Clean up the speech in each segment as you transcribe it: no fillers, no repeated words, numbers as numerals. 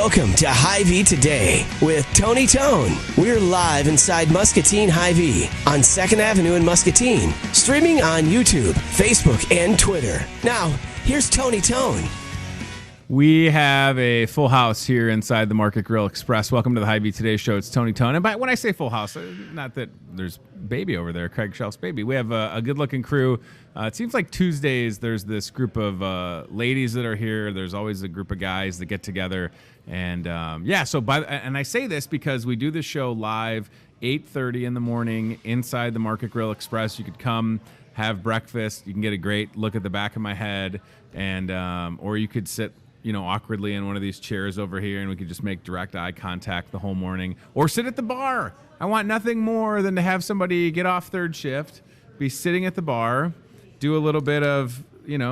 Welcome to Hy-Vee Today with Tony Tone. We're live inside Muscatine Hy-Vee on 2nd Avenue in Muscatine. Streaming on YouTube, Facebook, and Twitter. Now, here's Tony Tone. We have a full house here inside the Market Grill Express. Welcome to the Hy-Vee Today Show. It's Tony Tone. And when I say full house, not that there's baby over there, Craig Shelf's baby. We have a good-looking crew. It seems like Tuesdays there's this group of ladies that are here. There's always a group of guys that get together. And, and I say this because we do this show live 8:30 in the morning inside the Market Grill Express. You could come, have breakfast. You can get a great look at the back of my head. And or you could sit awkwardly in one of these chairs over here, and we could just make direct eye contact the whole morning. Or sit at the bar. I want nothing more than to have somebody get off third shift, be sitting at the bar, do a little bit of,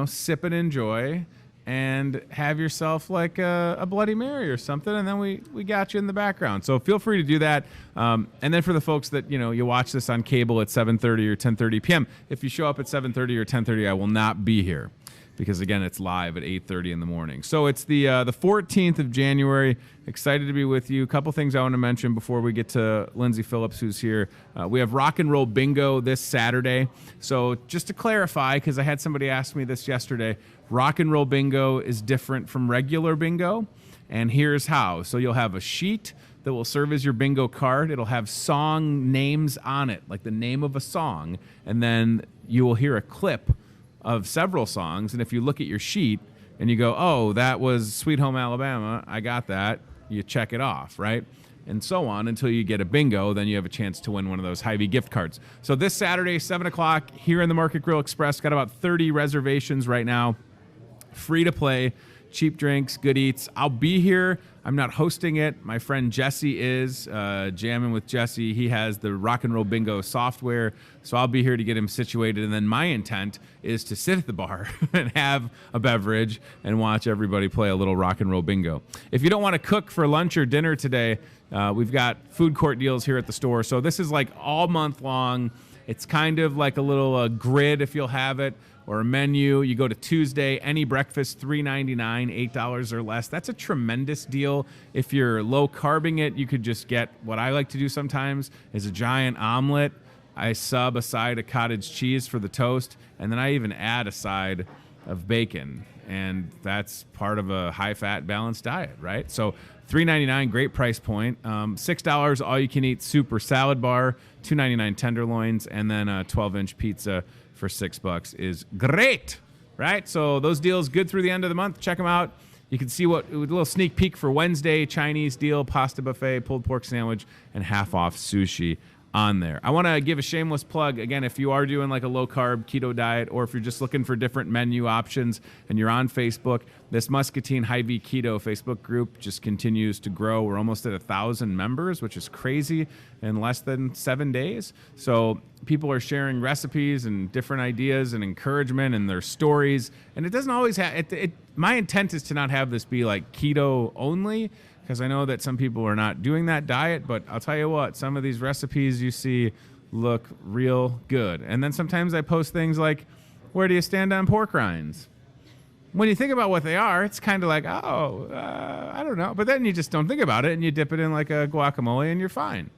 sip and enjoy, and have yourself like a Bloody Mary or something, and then we got you in the background. So feel free to do that. And then for the folks that, you watch this on cable at 7:30 or 10:30 p.m., if you show up at 7:30 or 10:30, I will not be here. Because, again, it's live at 8:30 in the morning. So it's the 14th of January. Excited to be with you. A couple things I want to mention before we get to Lindsay Phillips, who's here. We have Rock and Roll Bingo this Saturday. So just to clarify, because I had somebody ask me this yesterday, Rock and Roll Bingo is different from regular bingo, and here's how. So you'll have a sheet that will serve as your bingo card. It'll have song names on it, like the name of a song, and then you will hear a clip of several songs, and if you look at your sheet and you go, oh, that was Sweet Home Alabama, I got that, you check it off, right? And so on until you get a bingo, then you have a chance to win one of those Hy-Vee gift cards. So this Saturday, 7 o'clock, here in the Market Grill Express, got about 30 reservations right now, free to play, cheap drinks, good eats. I'll be here. I'm not hosting it. My friend Jesse is jamming with Jesse. He has the Rock and Roll Bingo software, so I'll be here to get him situated. And then my intent is to sit at the bar and have a beverage and watch everybody play a little Rock and Roll Bingo. If you don't want to cook for lunch or dinner today, we've got food court deals here at the store. So this is like all month long. It's kind of like a little grid, if you'll have it, or a menu. You go to Tuesday, any breakfast, $3.99, $8 or less. That's a tremendous deal. If you're low carbing it, you could just get what I like to do sometimes is a giant omelet. I sub a side of cottage cheese for the toast, and then I even add a side of bacon. And that's part of a high-fat, balanced diet, right? So $3.99, great price point. $6, all-you-can-eat soup or salad bar, $2.99 tenderloins, and then a 12-inch pizza for $6 is great, right? So those deals good through the end of the month. Check them out. You can see a little sneak peek for Wednesday, Chinese deal, pasta buffet, pulled pork sandwich, and half-off sushi on there. I want to give a shameless plug. Again, if you are doing like a low-carb keto diet, or if you're just looking for different menu options and you're on Facebook, this Muscatine Hy-Vee Keto Facebook group just continues to grow. We're almost at 1,000 members, which is crazy in less than 7 days. So people are sharing recipes and different ideas and encouragement and their stories. And it doesn't always have my intent is to not have this be like keto only, because I know that some people are not doing that diet, but I'll tell you what, some of these recipes you see look real good. And then sometimes I post things like, where do you stand on pork rinds? When you think about what they are, it's kind of like, I don't know. But then you just don't think about it, and you dip it in like a guacamole, and you're fine.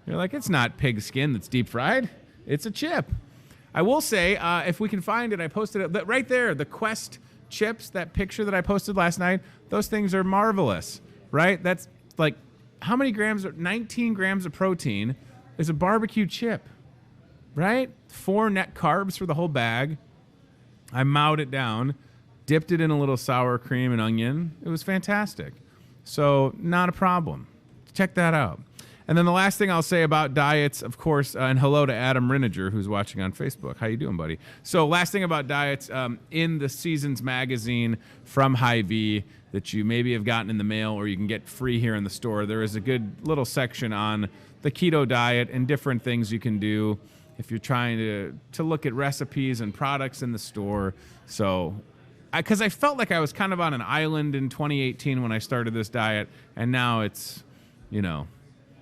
You're like, it's not pig skin that's deep fried. It's a chip. I will say, if we can find it, I posted it right there, the Quest chips, that picture that I posted last night, those things are marvelous. Right? That's like, how many grams? 19 grams of protein is a barbecue chip, right? 4 net carbs for the whole bag. I mowed it down, dipped it in a little sour cream and onion. It was fantastic. So not a problem. Check that out. And then the last thing I'll say about diets, of course, and hello to Adam Rinninger, who's watching on Facebook. How you doing, buddy? So last thing about diets, in the Seasons magazine from Hy-Vee that you maybe have gotten in the mail or you can get free here in the store, there is a good little section on the keto diet and different things you can do if you're trying to look at recipes and products in the store. So, because I felt like I was kind of on an island in 2018 when I started this diet, and now it's,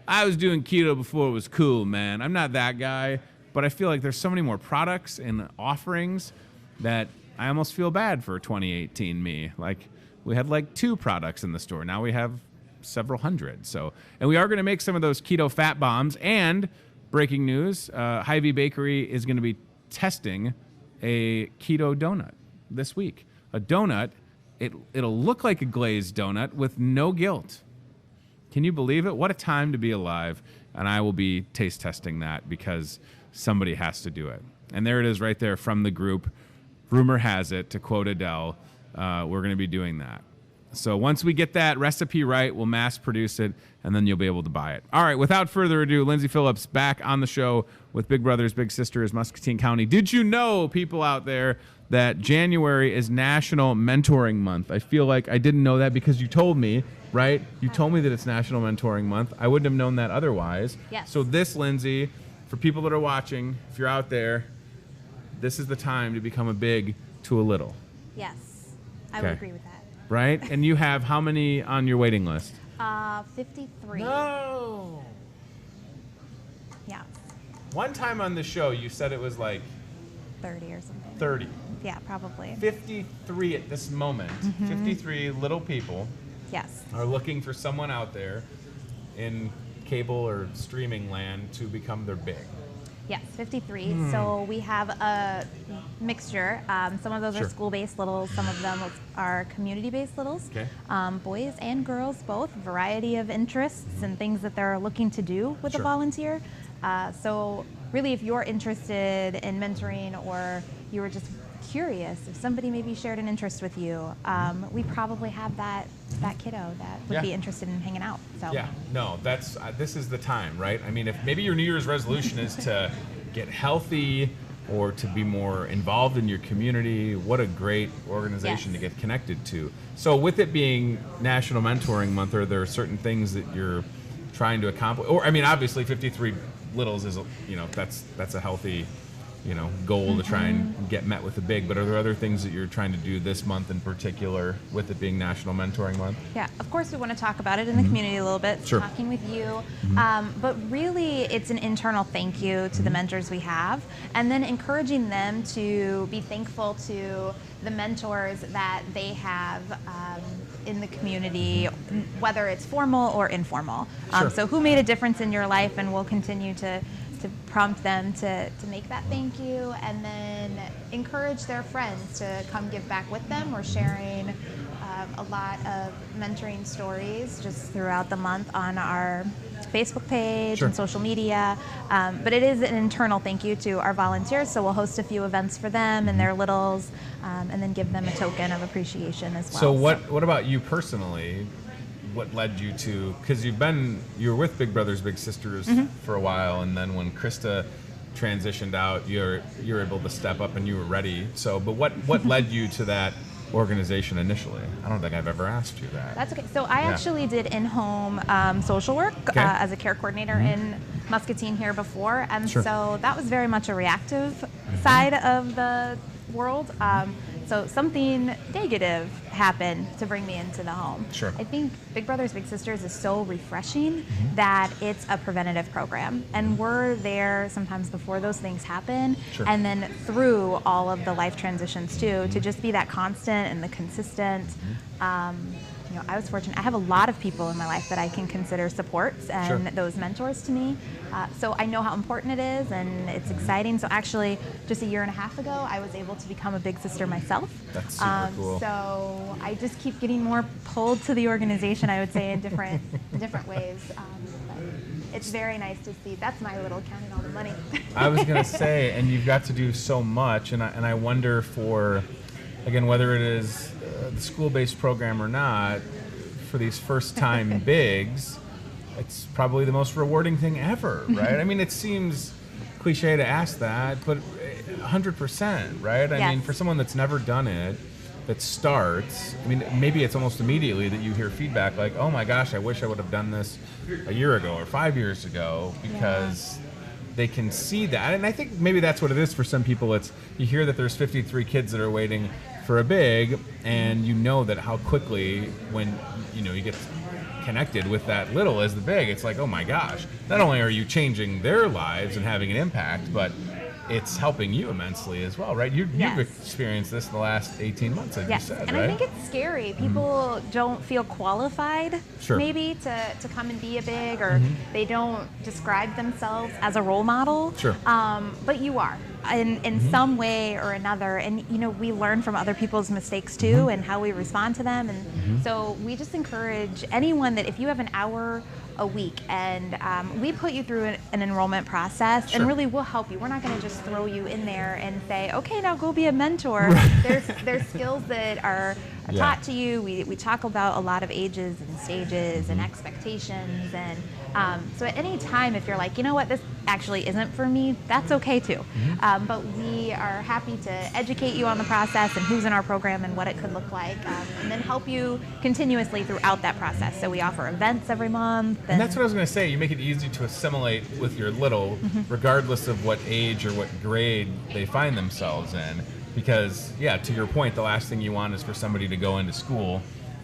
I was doing keto before it was cool, man. I'm not that guy, but I feel like there's so many more products and offerings that I almost feel bad for 2018 me. Like, we had like 2 products in the store. Now we have several hundred. So, and we are going to make some of those keto fat bombs. And breaking news, Hy-Vee Bakery is going to be testing a keto donut this week. A donut, it'll look like a glazed donut with no guilt. Can you believe it? What a time to be alive. And I will be taste testing that because somebody has to do it. And there it is right there from the group. Rumor has it, to quote Adele, we're going to be doing that. So once we get that recipe right, we'll mass produce it, and then you'll be able to buy it. All right, without further ado, Lindsay Phillips back on the show with Big Brothers Big Sisters, Muscatine County. Did you know, people out there, that January is National Mentoring Month? I feel like I didn't know that because you told me, right? You told me that it's National Mentoring Month. I wouldn't have known that otherwise. Yes. So this, Lindsay, for people that are watching, if you're out there, this is the time to become a big to a little. Yes, I would agree with that. Right? And you have how many on your waiting list? 53. No. Yeah, One time on the show, you said it was like 30 or something. 30. Yeah, probably. 53 at this moment. 53 little people Yes. are looking for someone out there in cable or streaming land to become their big. Yes, 53. So we have a mixture. Some of those Sure. are school-based littles. Some of them are community-based littles. Okay. Boys and girls both. Variety of interests and things that they're looking to do with a Sure. volunteer. So really, if you're interested in mentoring or you were just curious, if somebody maybe shared an interest with you, we probably have that kiddo that would Yeah. be interested in hanging out. So Yeah, no, that's this is the time, right? I mean, if maybe your New Year's resolution is to get healthy or to be more involved in your community, what a great organization Yes. to get connected to. So with it being National Mentoring Month, are there certain things that you're trying to accomplish? Or, I mean, obviously 53 littles is, that's a healthy, goal to try and get met with the big, but are there other things that you're trying to do this month in particular with it being National Mentoring Month? Yeah, of course we want to talk about it in the community a little bit, Sure. talking with you. But really, it's an internal thank you to the mentors we have, and then encouraging them to be thankful to the mentors that they have in the community, whether it's formal or informal. Sure. So who made a difference in your life, and we'll continue to prompt them to make that thank you, and then encourage their friends to come give back with them. We're sharing a lot of mentoring stories just throughout the month on our Facebook page Sure. and social media. But it is an internal thank you to our volunteers, so we'll host a few events for them and their littles, and then give them a token of appreciation as well. So what about you personally? What led you to, because you were with Big Brothers Big Sisters for a while, and then when Krista transitioned out, you're able to step up and you were ready. So, but what led you to that organization initially? I don't think I've ever asked you that. That's okay. So I actually did in-home social work Okay. as a care coordinator in Muscatine here before, and Sure. so that was very much a reactive side of the world. So something negative happened to bring me into the home. Sure. I think Big Brothers Big Sisters is so refreshing that it's a preventative program, and we're there sometimes before those things happen, Sure. and then through all of the life transitions too, to just be that constant and the consistent. I was fortunate. I have a lot of people in my life that I can consider supports and Sure. those mentors to me. So I know how important it is, and it's exciting. So actually, just a year and a half ago, I was able to become a big sister myself. That's super cool. So I just keep getting more pulled to the organization, I would say, in different ways. But it's very nice to see. That's my little counting all the money. I was gonna say, and you've got to do so much, and I wonder for, again, whether it is the school-based program or not, for these first-time bigs, it's probably the most rewarding thing ever, right? I mean, it seems cliche to ask that, but 100%, right? I Yes. mean, for someone that's never done it, that starts, I mean, maybe it's almost immediately that you hear feedback like, oh my gosh, I wish I would have done this a year ago or 5 years ago, because they can see that. And I think maybe that's what it is for some people. It's, you hear that there's 53 kids that are waiting for a big, and you know that how quickly when you get connected with that little as the big, it's like, oh my gosh, not only are you changing their lives and having an impact, but it's helping you immensely as well, right? You've experienced this in the last 18 months, like you said, and right? I think it's scary. People don't feel qualified, maybe, to come and be a big, or they don't describe themselves as a role model. Sure. But you are, in some way or another. And, you know, we learn from other people's mistakes, too, and how we respond to them. And so we just encourage anyone that if you have an hour a week, and we put you through an enrollment process, and really we'll help you. We're not going to just throw you in there and say, okay, now go be a mentor. There's skills that are taught to you. We talk about a lot of ages and stages and expectations, and so at any time, if you're like, you know what, this actually isn't for me, that's okay too. But we are happy to educate you on the process and who's in our program and what it could look like, and then help you continuously throughout that process. So we offer events every month. And that's what I was going to say. You make it easy to assimilate with your little, regardless of what age or what grade they find themselves in. Because, to your point, the last thing you want is for somebody to go into school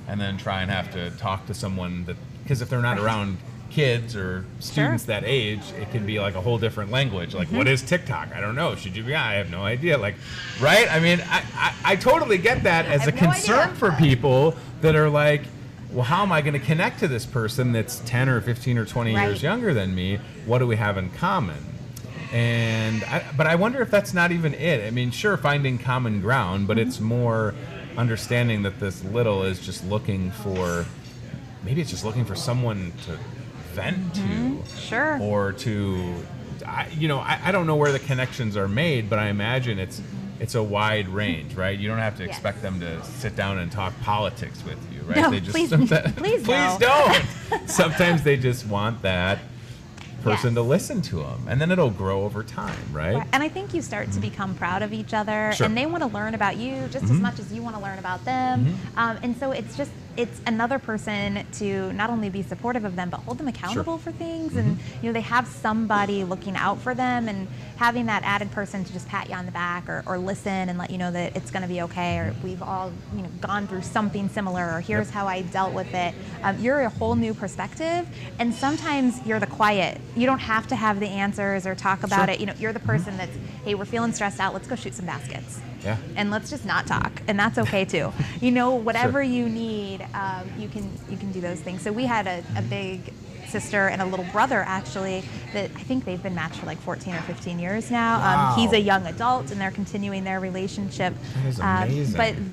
and then try and have to talk to someone that, because if they're not around kids or students that age, it can be like a whole different language. Like, what is TikTok? I don't know. Should you be? I have no idea. Like, right? I mean, I totally get that as a concern for people that are like, well, how am I going to connect to this person that's 10 or 15 or 20 years younger than me? What do we have in common? But I wonder if that's not even it. I mean, sure, finding common ground, but it's more understanding that this little is just looking for, maybe it's just looking for someone to vent to, or to, I don't know where the connections are made, but I imagine it's a wide range, right? You don't have to expect them to sit down and talk politics with you, right? No, They just please don't. Sometimes they just want that person to listen to them, and then it'll grow over time, right? And I think you start to become proud of each other, and they want to learn about you just as much as you want to learn about them. And so it's another person to not only be supportive of them, but hold them accountable for things. And they have somebody looking out for them, and having that added person to just pat you on the back or listen and let you know that it's going to be okay, or we've all gone through something similar, or here's how I dealt with it. You're a whole new perspective, and sometimes you're the quiet. You don't have to have the answers or talk about it. You're the person that's, hey, we're feeling stressed out, let's go shoot some baskets. And let's just not talk, and that's okay too. Whatever you need, you can do those things. So we had a big sister and a little brother, actually, that I think they've been matched for like 14 or 15 years now. Wow. He's a young adult, and they're continuing their relationship. That is amazing. But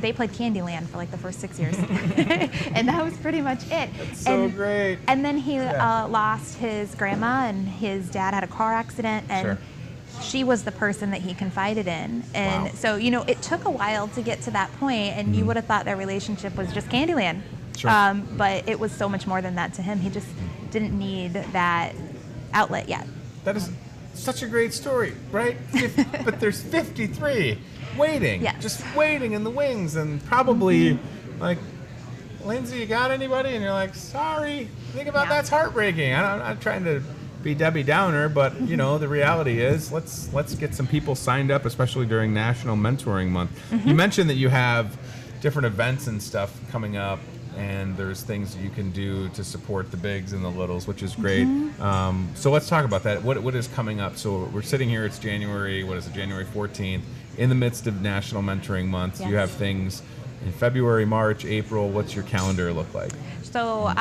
they played Candyland for like the first 6 years. And that was pretty much it. That's so great. And then he lost his grandma, and his dad had a car accident, and she was the person that he confided in. And so, it took a while to get to that point, and you would have thought their relationship was just Candyland. But it was so much more than that to him. He just didn't need that outlet yet. That is such a great story, right? But there's 53 waiting, just waiting in the wings, and probably like, Lindsay, you got anybody? And you're like, sorry, think about that's heartbreaking. I'm not trying to be Debbie Downer, but the reality is, let's get some people signed up, especially during National Mentoring Month. You mentioned that you have different events and stuff coming up, and there's things that you can do to support the bigs and the littles, which is great. So let's talk about that. What is coming up? So we're sitting here, it's January 14th, in the midst of National Mentoring Month. You have things in February, March, April. What's your calendar look like? So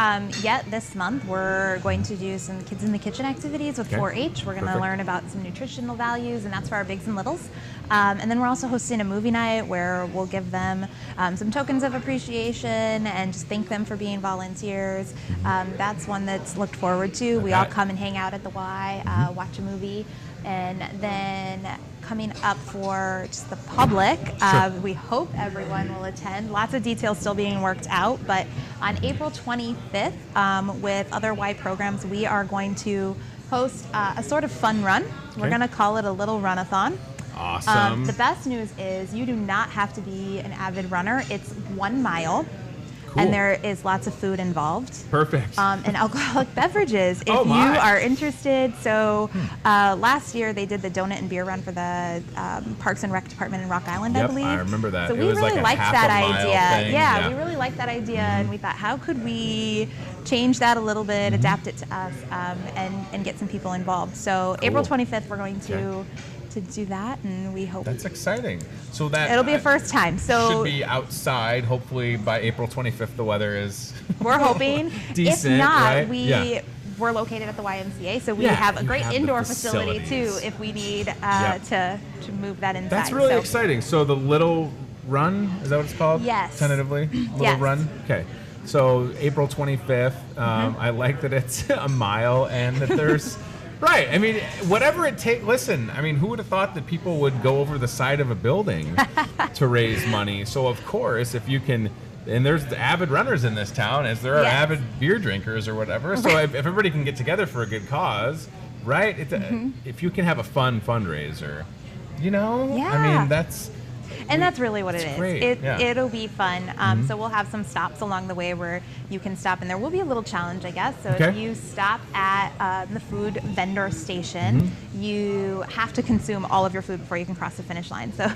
this month we're going to do some Kids in the Kitchen activities with 4-H. We're going to learn about some nutritional values, and that's for our bigs and littles. And then we're also hosting a movie night where we'll give them some tokens of appreciation and just thank them for being volunteers. That's one that's looked forward to. We all come and hang out at the Y, watch a movie. And then coming up for just the public, we hope everyone will attend. Lots of details still being worked out, but on April 25th, with other Y programs, we are going to host a sort of fun run. We're going to call it a little run-a-thon. Awesome. The best news is you do not have to be an avid runner. It's 1 mile. and there is lots of food involved. Perfect. And alcoholic beverages, if Oh, you my. are interested. So last year they did the donut and beer run for the Parks and Rec Department in Rock Island, I Yep, believe. I remember that. So It we was really like a liked half that a mile idea. thing. Yeah, we really liked that idea, and we thought, how could we change that a little bit, adapt it to us, and get some people involved. So April 25th, we're going to do that, and we hope That's exciting. So that it'll be a first time. So should be outside. Hopefully by April 25th, the weather is we're hoping. decent. If not, right? we're located at the YMCA, so we Yeah, have a you great have the indoor facility too facilities. if we need Yep. to move that inside. That's really So exciting. So the Little Run, is that what it's called? Yes. Tentatively? Little Yes. Run? Okay. So April 25th, I like that it's a mile and that there's, right, I mean, whatever it takes, listen, I mean, who would have thought that people would go over the side of a building to raise money? So of course, if you can, and there's the avid runners in this town, as there are Yes. avid beer drinkers or whatever, so if everybody can get together for a good cause, right, if you can have a fun fundraiser, you know, I Yeah. mean, that's... And that's really what it is. great, yeah. It'll be fun. So we'll have some stops along the way where you can stop, and there will be a little challenge, I guess. So Okay. if you stop at the food vendor station, you have to consume all of your food before you can cross the finish line. So,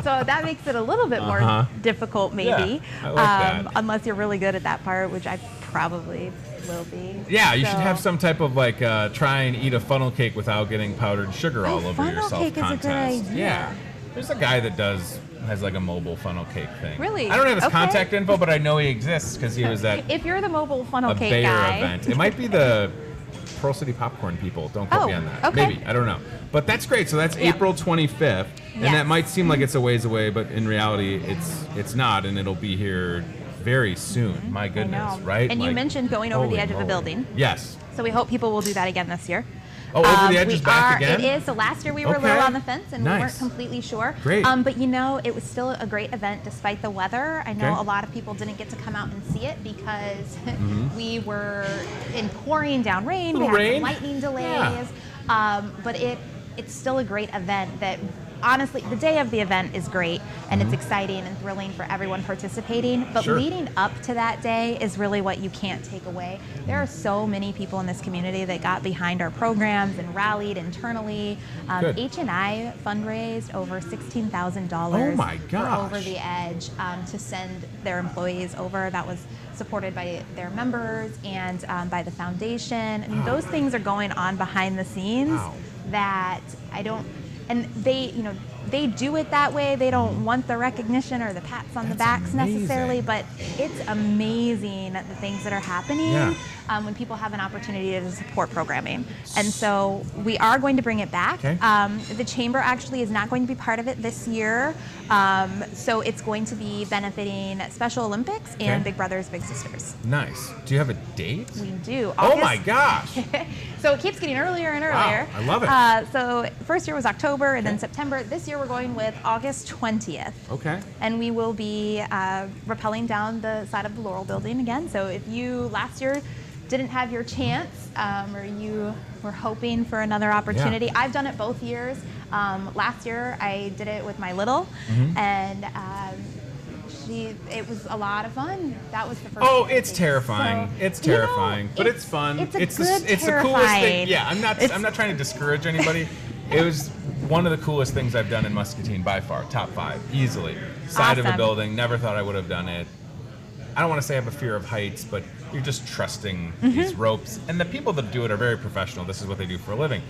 so that makes it a little bit more difficult, maybe. Yeah, I like that. Unless you're really good at that part, which I probably will be. Yeah, you should So- have some type of like try and eat a funnel cake without getting powdered sugar all over funnel yourself cake is a good contest. idea. Yeah. There's a guy that has like a mobile funnel cake thing. Really? I don't have his Okay. contact info, but I know he exists because he was at If you're the mobile funnel a cake Bayer guy, event. It might be the Pearl City Popcorn people. Don't quote me on that. okay. Maybe. I don't know. But that's great. So that's Yeah. April 25th. And Yes. that might seem like it's a ways away, but in reality, it's not. And it'll be here very soon. My I goodness, know. right? And you Like, mentioned going over the holy edge of a moly. building. Yes. So we hope people will do that again this year. Oh, over the edge We is back are- again? It is. So last year we were a Okay. little on the fence and we weren't Nice. completely sure. Great. But you know, it was still a great event despite the weather. I know Okay. a lot of people didn't get to come out and see it because we were in pouring down rain. We Little had rain. some lightning delays. But it's still a great event that honestly, the day of the event is great and it's exciting and thrilling for everyone participating. But Sure. leading up to that day is really what you can't take away. There are so many people in this community that got behind our programs and rallied internally. Good. H&I fundraised over $16,000 Oh my for gosh. Over the Edge to send their employees over. That was supported by their members and by the foundation. I mean, those things are going on behind the scenes Wow. that I don't. And they do it that way. They don't want the recognition or the pats on the That's backs necessarily, amazing. but it's amazing the things that are happening Yeah. when people have an opportunity to support programming. And so we are going to bring it back. Okay. The chamber actually is not going to be part of it this year. So it's going to be benefiting Special Olympics and Okay. Big Brothers Big Sisters. Nice. Do you have a date? We do. Oh my August- gosh. So it keeps getting earlier and earlier. I love it. So first year was October and then September. This year we're going with August 20th. Okay. And we will be rappelling down the side of the Laurel building again. So if you last year didn't have your chance or you were hoping for another opportunity, Yeah. I've done it both years. Last year I did it with my little and it was a lot of fun. That was the first. Oh, year. it's terrifying. So, it's you know, terrifying, but it's fun. It's a it's good the coolest terrifying. thing. Yeah, I'm not It's- trying to discourage anybody. It was one of the coolest things I've done in Muscatine by far, top 5, easily. Side of a Awesome. building, never thought I would have done it. I don't want to say I have a fear of heights, but you're just trusting these ropes. And the people that do it are very professional. This is what they do for a living.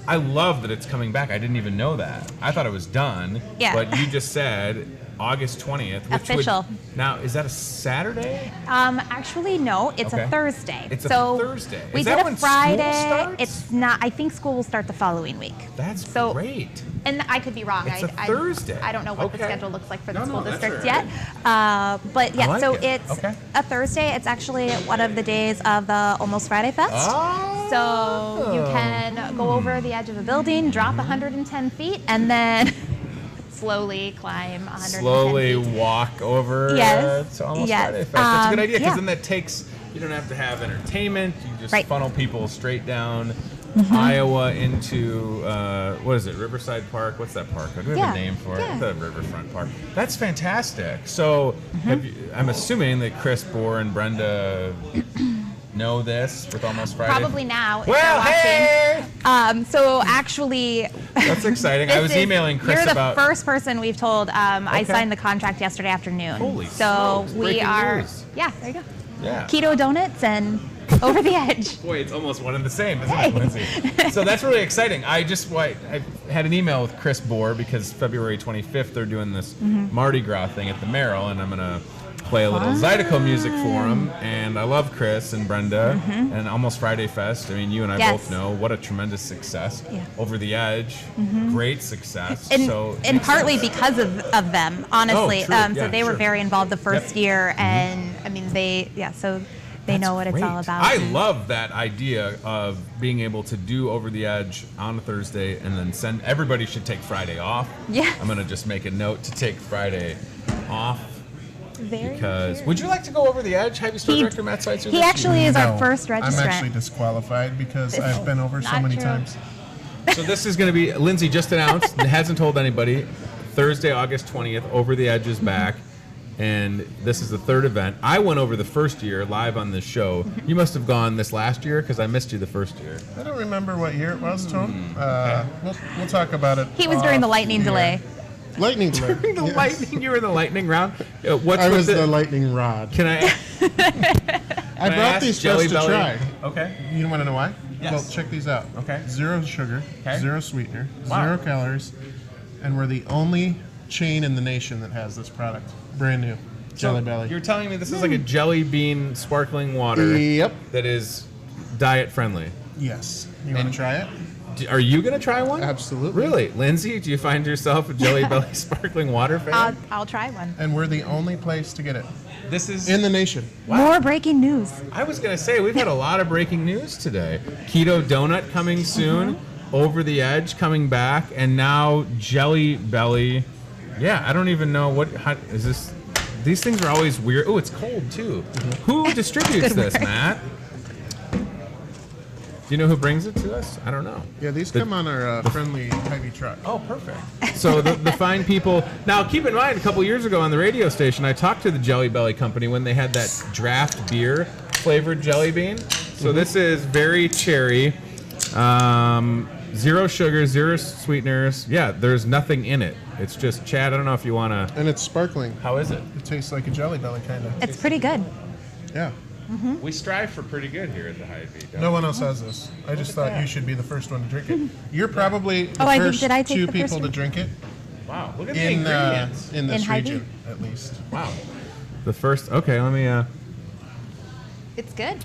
I love that it's coming back. I didn't even know that. I thought it was done. Yeah. But you just said August 20th. Which Official. Now, is that a Saturday? Actually, no, it's Okay. a Thursday. It's a so Thursday. We Is did that a when school Friday. starts? It's not. I think school will start the following week. That's So- great. And I could be wrong. It's a Thursday. I don't know what the Okay. schedule looks like for the No, school no, that's district all right. yet. But yeah, I like so it. it's Okay. a Thursday. It's actually one of the days of the Almost Friday Fest. Oh. So you can go over the edge of a building, drop 110 feet, and then slowly climb 110 Slowly feet. walk over Yes. to Almost Yes. Friday Fest. That's a good idea because yeah. then that takes, you don't have to have entertainment. You just Right. funnel people straight down Iowa into what is it? Riverside Park. What's that park? Do we have a name for it? The Riverfront Park. That's fantastic. So I'm assuming that Chris Bohr and Brenda know this with Almost Friday. Probably now. If Well, they're watching. hey! So actually, That's exciting. I was emailing Chris you're about. the first person we've told. I signed the contract yesterday afternoon. Holy so smokes, we breaking are. news. Yeah, there you go. Yeah. Keto donuts and over the edge. Boy, it's almost one and the same, isn't it, Lindsay? So that's really exciting. I had an email with Chris Bohr because February 25th they're doing this Mardi Gras thing at the Merrill, and I'm gonna play a little Zydeco music for him. And I love Chris and Brenda and Almost Friday Fest. I mean, you and I both know what a tremendous success. Yeah. Over the Edge, great success. And partly because of them, honestly. Oh, true. So they were very involved the first year, and I mean so they know what it's all about. I love that idea of being able to do Over the Edge on a Thursday and then everybody should take Friday off. Yeah. I'm going to just make a note to take Friday off. Because would you like to go over the edge? Hy-Vee store director Matt Seitzer? He actually is our No, first registrant. I'm actually disqualified because I've been over so Not many true. times. So this is going to be, Lindsay just announced, hasn't told anybody, Thursday, August 20th, Over the Edge is back. And this is the third event. I went over the first year live on this show. You must have gone this last year because I missed you the first year. I don't remember what year it was, Tone. We'll talk about it. He was during the lightning delay. Lightning delay. During the yes. lightning, you were in the lightning round. I was the lightning rod. Can I? I brought these just to try. Okay. You want to know why? Yes. Well, check these out. Okay. 0 sugar, Okay. 0 sweetener, Wow. 0 calories, and we're the only chain in the nation that has this product. Brand new. Jelly Belly. You're telling me this is like a jelly bean sparkling water Yep. that is diet friendly. Yes. You want to try it? Are you going to try one? Absolutely. Really? Lindsay, do you find yourself a Jelly Belly sparkling water fan? I'll try one. And we're the only place to get it This is in the nation. More breaking news. I was going to say, we've had a lot of breaking news today. Keto Donut coming soon, Over the Edge coming back, and now Jelly Belly. Yeah, I don't even know how is this. These things are always weird. Oh, it's cold too. Who distributes this, Matt? Do you know who brings it to us? I don't know. Yeah, these come on our friendly Hy-Vee truck. Oh, perfect. So the fine people. Now, keep in mind, a couple years ago on the radio station, I talked to the Jelly Belly company when they had that draft beer flavored jelly bean. So this is very cherry, 0 sugar, 0 sweeteners. Yeah, there's nothing in it. It's just, Chad, I don't know if you want to. And it's sparkling. How is it? It tastes like a Jelly Belly, kind of. It's pretty good. Yeah. We strive for pretty good here at the Hy-Vee. No one else has this. I just thought you should be the first one to drink it. You're probably the I think- first did I take 2 the first people to one? drink it Wow, look at the in ingredients. in this In Hy-Vee? region, at least. Wow. The first, okay, let me, It's good.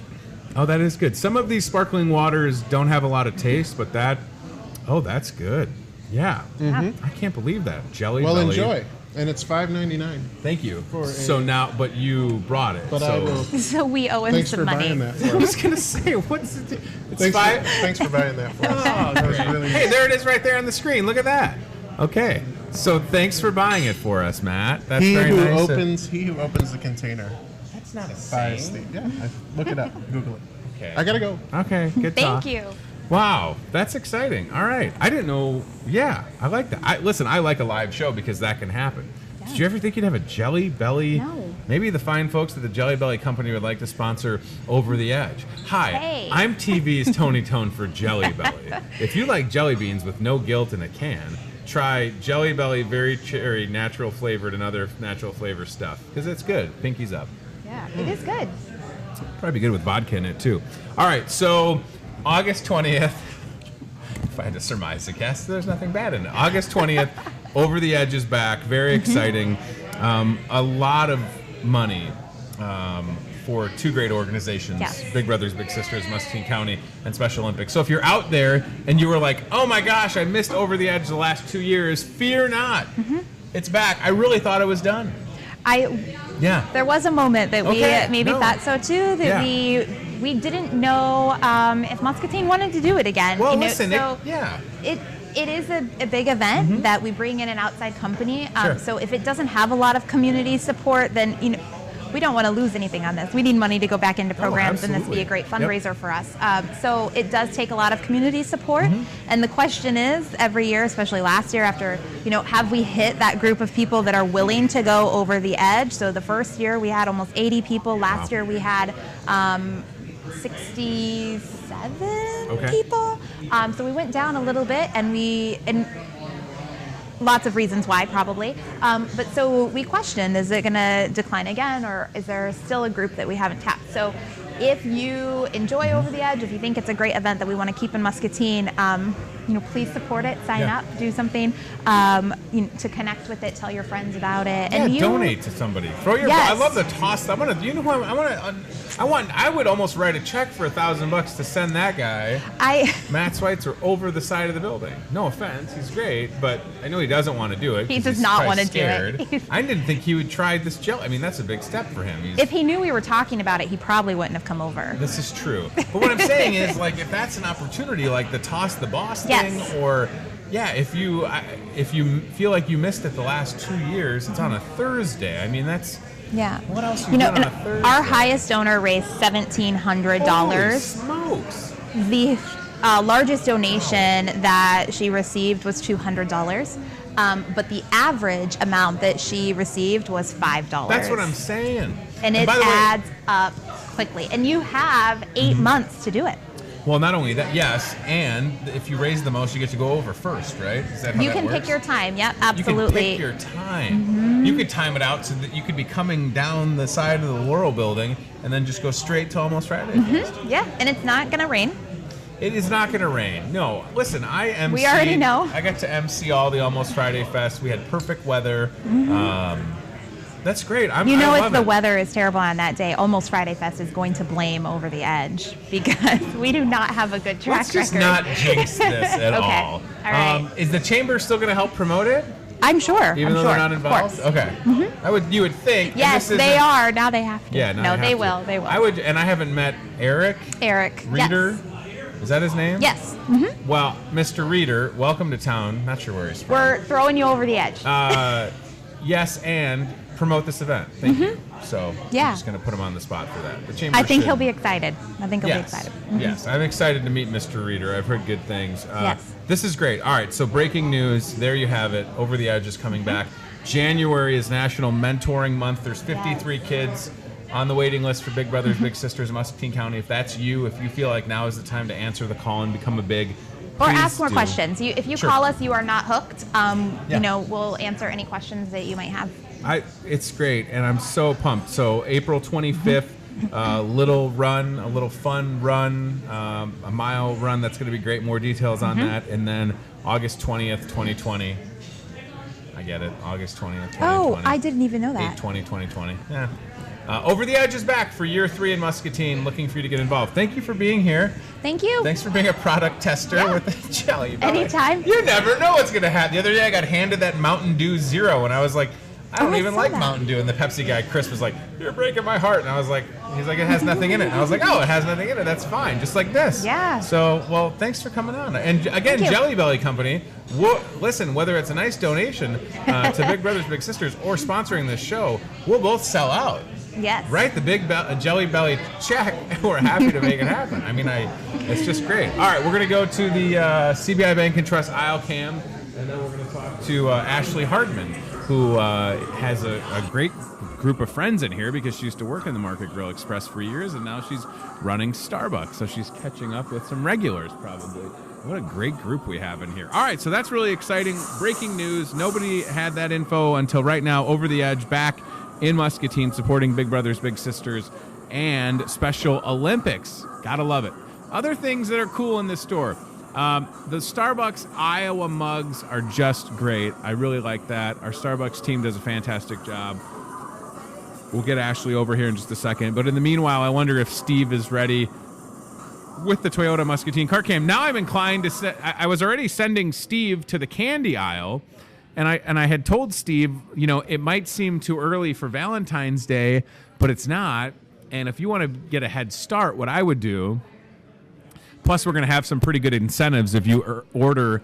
oh, that is good. Some of these sparkling waters don't have a lot of taste, but that's good. Yeah. I can't believe that. Jelly Well, Belly. enjoy. And it's $5.99. Thank you. For So now, but you brought it. But so I will. So we owe him Thanks some for money. buying that I for was us. gonna say, what's it? It's Thanks for, five. thanks for buying that for us. Oh, That was great. really Hey, there it is, right there on the screen. Look at that. Okay, so thanks for buying it for us, Matt. That's he very who nice. he who opens the container That's not a buys the. saying. Yeah, look it up. Google it. Okay. I gotta go. Okay. Good talk. Thank you. Wow, that's exciting. All right, I didn't know. Yeah, I like that. Listen, I like a live show because that can happen. Did you ever think you'd have a Jelly Belly? No. Maybe the fine folks at the Jelly Belly company would like to sponsor Over the Edge. Hi, Hey. I'm TV's Tony Tone for Jelly Belly. If you like jelly beans with no guilt in a can, try Jelly Belly Very Cherry Natural Flavored and other natural flavor stuff because it's good. Pinkies up. Yeah, it is good. Probably good with vodka in it too. All right, so August 20th. If I had to surmise a guess, there's nothing bad in it. August 20th, Over the Edge is back. Very exciting. A lot of money for 2 great organizations, Yes. Big Brothers Big Sisters, Muscatine County, and Special Olympics. So if you're out there and you were like, oh my gosh, I missed Over the Edge the last 2 years, fear not. It's back. I really thought it was done. Yeah. There was a moment that we Okay, maybe no. thought so too. That we didn't know if Muscatine wanted to do it again. Well, you know, listen, so yeah. It is a big event that we bring in an outside company. Sure. So if it doesn't have a lot of community support, then we don't want to lose anything on this. We need money to go back into programs, and this be a great fundraiser for us. So it does take a lot of community support. And the question is, every year, especially last year, after, have we hit that group of people that are willing to go over the edge? So the first year we had almost 80 people. Last year we had 67 people. So we went down a little bit, and lots of reasons why, probably. But so we questioned, is it going to decline again, or is there still a group that we haven't tapped? So if you enjoy Over the Edge, if you think it's a great event that we want to keep in Muscatine, please support it, sign up, do something to connect with it, tell your friends about it. And donate to somebody. Throw your. I love the toss. I would almost write a check for $1,000 to send that guy. Matt Schweitzer over the side of the building. No offense, he's great, but I know he doesn't want to do it. He does not want to do it. I didn't think he would try this gel. I mean, that's a big step for him. If he knew we were talking about it, he probably wouldn't have come over. This is true. But what I'm saying is, like, if that's an opportunity, like the toss the boss thing, or if you feel like you missed it the last 2 years, it's on a Thursday. I mean, that's. Yeah. What else you done on a Thursday? Our highest donor raised $1,700. Holy smokes. The largest donation that she received was $200. But the average amount that she received was $5. That's what I'm saying. And it adds up quickly. And you have 8 months to do it. Well, not only that, yes, and if you raise the most, you get to go over first, right? Is that how you that can works? Pick your time. Yep, absolutely. You can pick your time. You could time it out so that you could be coming down the side of the Laurel building and then just go straight to Almost Friday. Yeah, and it's not going to rain. It is not going to rain. No, listen, we already know. I got to MC all the Almost Friday Fest. We had perfect weather. That's great. If the weather is terrible on that day, Almost Friday Fest is going to blame Over the Edge because we do not have a good track record. Let's just not jinx this at all. All right. Is the chamber still going to help promote it? I'm sure. Even though they're not involved? Okay. You would think. Yes, they are. Now they have to. Yeah, no, they will. They will. And I haven't met Eric. Reeder. Yes. Is that his name? Yes. Well, Mr. Reeder, welcome to town. Not sure where he's from. We're throwing you over the edge. Yes, and promote this event. Thank you. So I'm just going to put him on the spot for that. The chamber I think he'll be excited. Yes, I'm excited to meet Mr. Reeder. I've heard good things. Yes. This is great. All right, so breaking news. There you have it. Over the Edge is coming back. January is National Mentoring Month. There's 53 kids on the waiting list for Big Brothers Big Sisters in Muscatine County. If that's you, if you feel like now is the time to answer the call and become a big, or ask more questions. If you call us, you are not hooked. Yeah. We'll answer any questions that you might have. It's great, and I'm so pumped. So April 25th, a little fun run, a mile run. That's going to be great. More details on that. And then August 20th, 2020. I get it. August 20th, 2020. Oh, I didn't even know that. 8/20/2020. Yeah. Over the Edge is back for year 3 in Muscatine. Looking for you to get involved. Thank you for being here. Thank you. Than's for being a product tester with the Jelly Belly. Anytime. You never know what's going to happen. The other day I got handed that Mountain Dew Zero, and I was like, I don't even like Mountain Dew. And the Pepsi guy, Chris, was like, you're breaking my heart. And I was like, he's like, it has nothing in it. And I was like, oh, it has nothing in it. That's fine. Just like this. Yeah. So, well, thanks for coming on. And again, Jelly Belly Company, listen, whether it's a nice donation to Big Brothers Big Sisters or sponsoring this show, we'll both sell out. Yes. Right? The big Jelly Belly check. We're happy to make it happen. I mean, it's just great. All right, we're going to go to the CBI Bank and Trust aisle cam, and then we're going to talk to Ashley Hardman, who has a great group of friends in here because she used to work in the Market Grill Express for years, and now she's running Starbucks, so she's catching up with some regulars probably. What a great group we have in here. All right, so that's really exciting. Breaking news. Nobody had that info until right now. Over the Edge back in Muscatine supporting Big Brothers Big Sisters and Special Olympics. Gotta love it. Other things that are cool in this store. The Starbucks Iowa mugs are just great. I really like that. Our Starbucks team does a fantastic job. We'll get Ashley over here in just a second. But in the meanwhile, I wonder if Steve is ready with the Toyota Muscatine Cart Cam. Now I'm inclined to I was already sending Steve to the candy aisle, and I had told Steve, it might seem too early for Valentine's Day, but it's not. And if you want to get a head start, what I would do, plus we're going to have some pretty good incentives if you order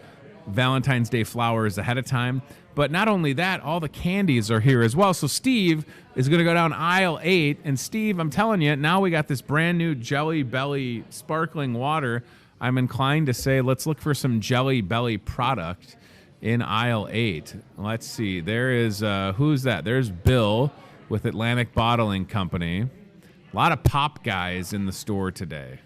Valentine's Day flowers ahead of time. But not only that, all the candies are here as well. So Steve is going to go down aisle 8. And Steve, I'm telling you, now we got this brand new Jelly Belly sparkling water. I'm inclined to say let's look for some Jelly Belly product in aisle 8. Let's see. There is, who's that? There's Bill with Atlantic Bottling Company. A lot of pop guys in the store today.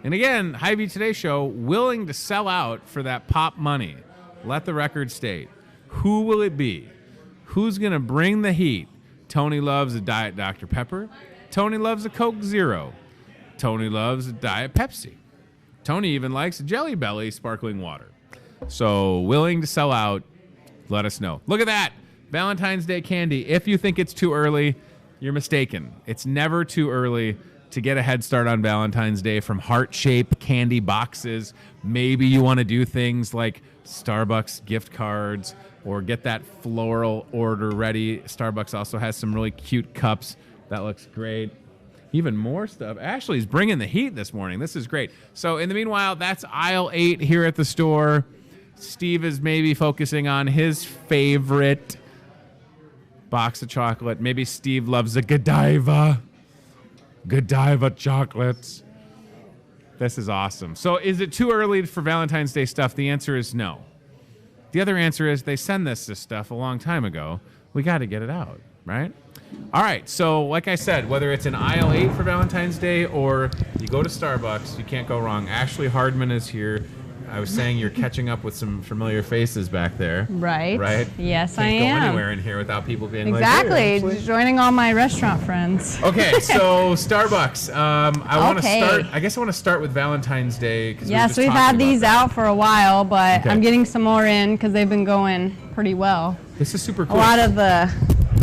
And again, Hy-Vee Today Show willing to sell out for that pop money. Let the record state. Who will it be? Who's going to bring the heat? Tony loves a Diet Dr. Pepper. Tony loves a Coke Zero. Tony loves a Diet Pepsi. Tony even likes a Jelly Belly sparkling water. So willing to sell out, let us know. Look at that. Valentine's Day candy. If you think it's too early, you're mistaken. It's never too early to get a head start on Valentine's Day from heart-shaped candy boxes. Maybe you want to do things like Starbucks gift cards or get that floral order ready. Starbucks also has some really cute cups. That looks great. Even more stuff. Ashley's bringing the heat this morning. This is great. So in the meanwhile, that's aisle 8 here at the store. Steve is maybe focusing on his favorite box of chocolate. Maybe Steve loves a Godiva. Godiva chocolates. This is awesome. So is it too early for Valentine's Day stuff? The answer is no. The other answer is they send this stuff a long time ago. We got to get it out, right? All right, so like I said, whether it's in aisle 8 for Valentine's Day or you go to Starbucks, you can't go wrong. Ashley Hardman is here. I was saying you're catching up with some familiar faces back there. Right. Right? Yes, Can't I go am. anywhere in here without people being Exactly. like, hey, Ashley. Joining all my restaurant friends. Okay, so Starbucks. I want to Okay. start. I guess I want to start with Valentine's Day. Yes, we've had these out for a while, but Okay. I'm getting some more in because they've been going pretty well. This is super cool. A lot of the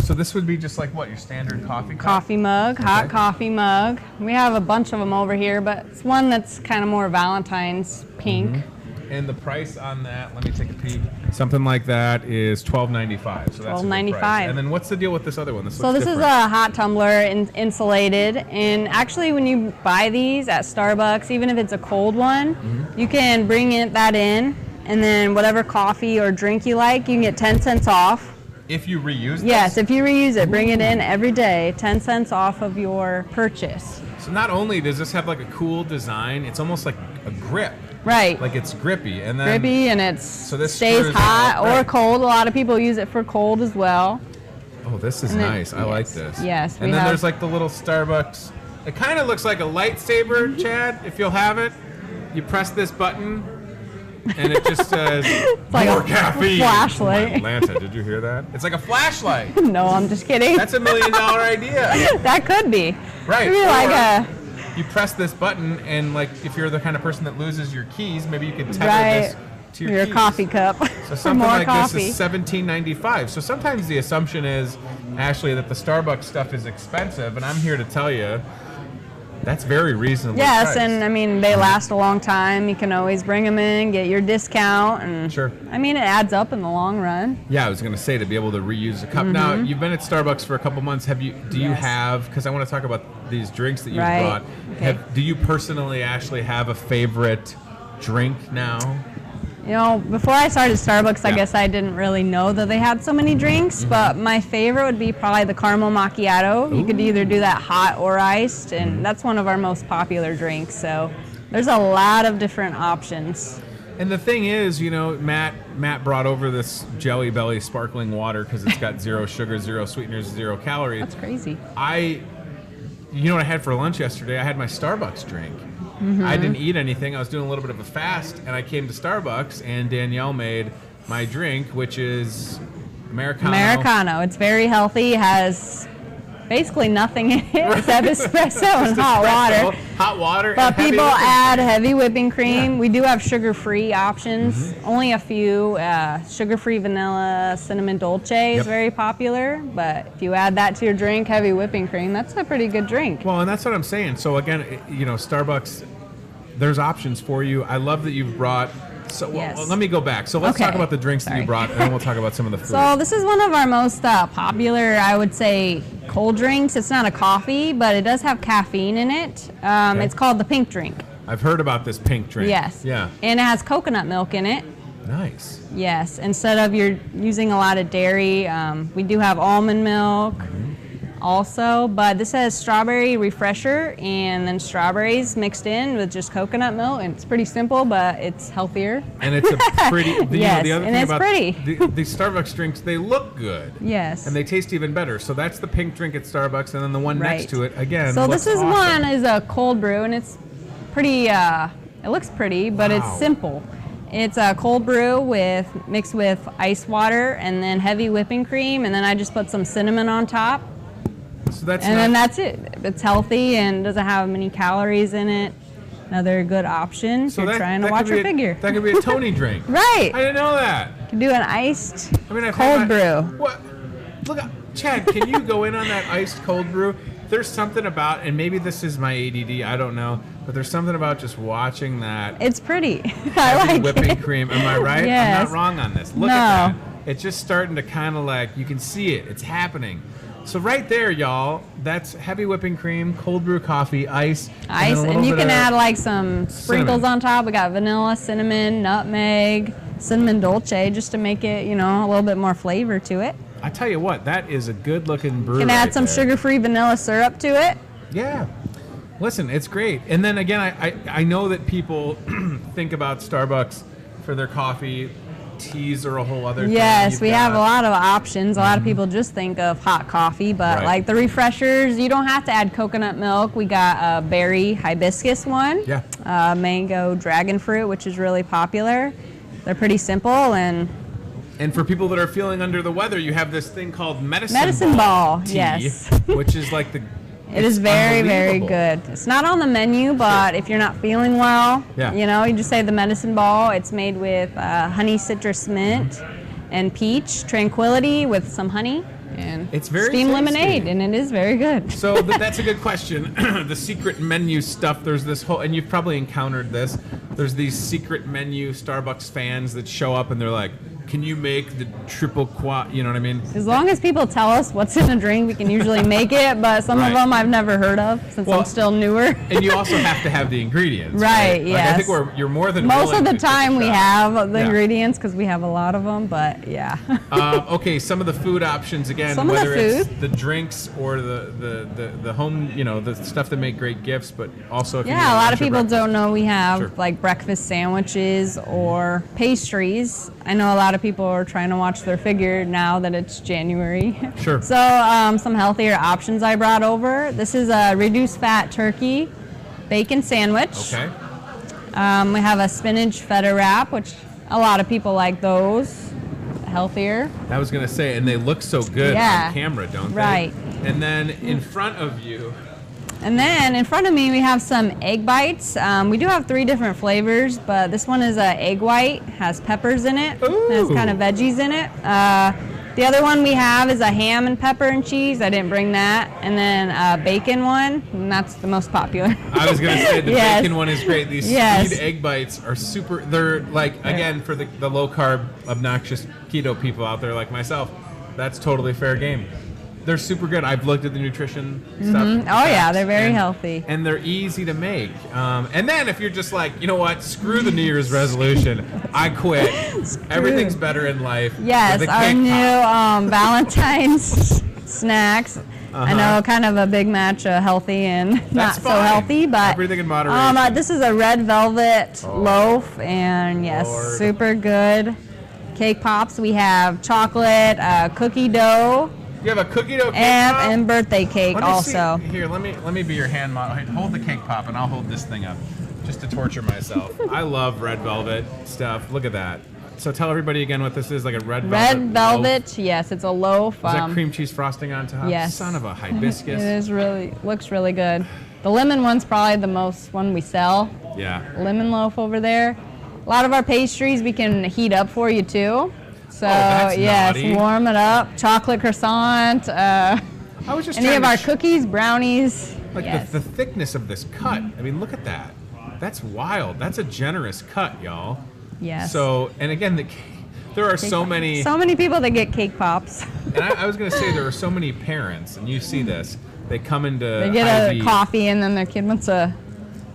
So this would be just like what, your standard coffee cup? coffee mug, hot Okay. coffee mug. We have a bunch of them over here, but it's one that's kind of more Valentine's pink. Mm-hmm. And the price on that, let me take a peek. Something like that is $12.95. So that's a good $12.95. price. And then what's the deal with this other one? So this is a hot tumbler, insulated, and actually when you buy these at Starbucks, even if it's a cold one, you can bring that in, and then whatever coffee or drink you like, you can get 10 cents off. If you reuse Yes, this? if you reuse it, bring it in every day, 10 cents off of your purchase. So not only does this have like a cool design, it's almost like a grip. Right. Like it's grippy. And then Grippy, and it this stays screws hot out, or right. cold. A lot of people use it for cold as well. Oh, this is And then- nice. I like yes, this. yes, we And then have- there's like the little Starbucks. It kind of looks like a lightsaber, Chad, if you'll have it. You press this button, and it just says, like more a caffeine. flashlight. Atlanta, did you hear that? It's like a flashlight. No, I'm just kidding. That's $1 million idea. That could be. Right. Could be like Or a you press this button, and like if you're the kind of person that loses your keys, maybe you could tether right this to your keys. coffee cup So for something more like coffee. this is $17.95. So sometimes the assumption is, Ashley, that the Starbucks stuff is expensive, and I'm here to tell you that's very reasonable. Yes, and I mean they last a long time. You can always bring them in, get your discount, and Sure. I mean it adds up in the long run. Yeah, I was going to say to be able to reuse a cup. Now you've been at Starbucks for a couple months. Do you Yes. have? Because I want to talk about these drinks that you've Right. brought. Okay. Do you personally, Ashley, have a favorite drink now? You know, before I started Starbucks, I Yeah. guess I didn't really know that they had so many drinks, but my favorite would be probably the caramel macchiato. You could either do that hot or iced, and that's one of our most popular drinks. So there's a lot of different options. And the thing is, you know, Matt brought over this Jelly Belly sparkling water because it's got 0 sugar, 0 sweeteners, 0 calories. That's crazy. You know what I had for lunch yesterday? I had my Starbucks drink. I didn't eat anything. I was doing a little bit of a fast, and I came to Starbucks, and Danielle made my drink, which is Americano. Americano. It's very healthy. It has basically nothing in it except espresso and hot water. Hot water. But and heavy people whipping add cream. heavy whipping cream. Yeah. We do have sugar-free options. Only a few. Sugar-free vanilla cinnamon dolce Yep. is very popular. But if you add that to your drink, heavy whipping cream, that's a pretty good drink. Well, and that's what I'm saying. So again, you know, Starbucks, there's options for you. I love that you've brought. So Yes. let me go back. So let's Okay. talk about the drinks that you Sorry. brought, and then we'll talk about some of the food. So this is one of our most popular, I would say, cold drinks. It's not a coffee, but it does have caffeine in it. It's called the pink drink. I've heard about this pink drink. Yes. Yeah. And it has coconut milk in it. Nice. Yes, instead of you're using a lot of dairy, we do have almond milk also, but this has strawberry refresher and then strawberries mixed in with just coconut milk, and it's pretty simple, but it's healthier. And it's a pretty. Yes, the other and thing it's about pretty. the Starbucks drinks, they look good. Yes. And they taste even better. So that's the pink drink at Starbucks, and then the one next Right. to it again. So looks this is awesome. one is a cold brew, and it's pretty. It looks pretty, but Wow. it's simple. It's a cold brew mixed with ice water and then heavy whipping cream, and then I just put some cinnamon on top. So that's And then that's it. It's healthy and doesn't have many calories in it. Another good option if you're trying to watch your figure. That could be a Tony drink. Right. I didn't know that. You can do an iced I mean, I've cold had brew. What? Look, Chad, can you go in on that iced cold brew? There's something about, and maybe this is my ADD, I don't know, but there's something about just watching that It's pretty. I heavy like whipping it. cream. Am I right? I'm Yes. not wrong on this. Look No. at that. It's just starting to kind of like, you can see it. It's happening. So right there, y'all, that's heavy whipping cream, cold brew coffee, ice. Ice, then a and little you bit can of add like some sprinkles cinnamon. on top. We got vanilla, cinnamon, nutmeg, cinnamon dolce, just to make it, a little bit more flavor to it. I tell you what, that is a good looking brew. You can add right some there. sugar-free vanilla syrup to it. Yeah. Listen, it's great. And then again, I know that people think about Starbucks for their coffee. Teas are a whole other thing. Yes, You've we have a got- lot of options. A lot of people just think of hot coffee, but Right. like the refreshers, you don't have to add coconut milk. We got a berry hibiscus one, Yeah. mango dragon fruit, which is really popular. They're pretty simple and And for people that are feeling under the weather, you have this thing called Medicine ball, tea, yes. which is like the. it is it's very, very unbelievable. good. It's not on the menu, but if you're not feeling well, Yeah. you just say the medicine ball. It's made with honey citrus mint and peach tranquility with some honey and It's very steamed tasty. lemonade, and it is very good. So that's a good question. The secret menu stuff. There's this whole, and you've probably encountered this. There's these secret menu Starbucks fans that show up and they're like, "Can you make the triple quad?" You know what I mean? As long as people tell us what's in a drink, we can usually make it, but some Right. of them I've never heard of since Well, I'm still newer. And you also have to have the ingredients. Right, Like, I think yes. you're more than Most willing of the to take a time we shot. have the Yeah. ingredients because we have a lot of them, but yeah. Okay, some of the food options again, Some of the whether it's food. the drinks or the home, the stuff that make great gifts, but also if you need Yeah, a lot of lunch or people breakfast. don't know we have Sure. like breakfast sandwiches or pastries. I know a lot of people are trying to watch their figure now that it's January. Sure. So some healthier options I brought over. This is a reduced fat turkey bacon sandwich. Okay. We have a spinach feta wrap, which a lot of people like those. Healthier. I was gonna say, and they look so good Yeah. on camera, don't they? Right. And then in front of you, And then in front of me we have some egg bites. We do have 3 different flavors, but this one is a egg white, has peppers in it, has Ooh. kind of veggies in it. The other one we have is a ham and pepper and cheese. I didn't bring that. And then a bacon one, and that's the most popular. I was gonna say the Yes. bacon one is great. These Yes. speed egg bites are super. They're like, again, for the low carb, obnoxious keto people out there like myself, that's totally fair game. They're super good. I've looked at the nutrition stuff. Oh, yeah, they're very and- healthy. And they're easy to make. And then if you're just like, you know what, screw the New Year's resolution, I quit. Everything's better in life. Yes, with a our cake new pop. Valentine's snacks. I know, kind of a big match of healthy and not That's so fine. healthy, but Everything in moderation. this is a red velvet loaf, and yes, Lord. super good. Cake pops. We have chocolate, cookie dough, You have a cookie dough cake and, pop? and birthday cake Let me also. see. Here, let me be your hand model. Hey, hold the cake pop, and I'll hold this thing up, just to torture myself. I love red velvet stuff. Look at that. So tell everybody again what this is, like a red velvet. Red loaf. velvet. Yes, it's a loaf. Is that cream cheese frosting on top? yes. Son of a It hibiscus. is looks really good. The lemon one's probably the most one we sell. Yeah. Lemon loaf over there. A lot of our pastries we can heat up for you too. So that's yes, naughty. warm it up. Chocolate croissant. I was just Any trying of to our cookies, brownies. like yes. the thickness of this cut. I mean, look at that. That's wild. That's a generous cut, y'all. yes. So, and again, there are so many. So many people that get cake pops. And I was going to say there are so many parents, and you see this. They come into They get Hy-Vee, a coffee and then their kid wants a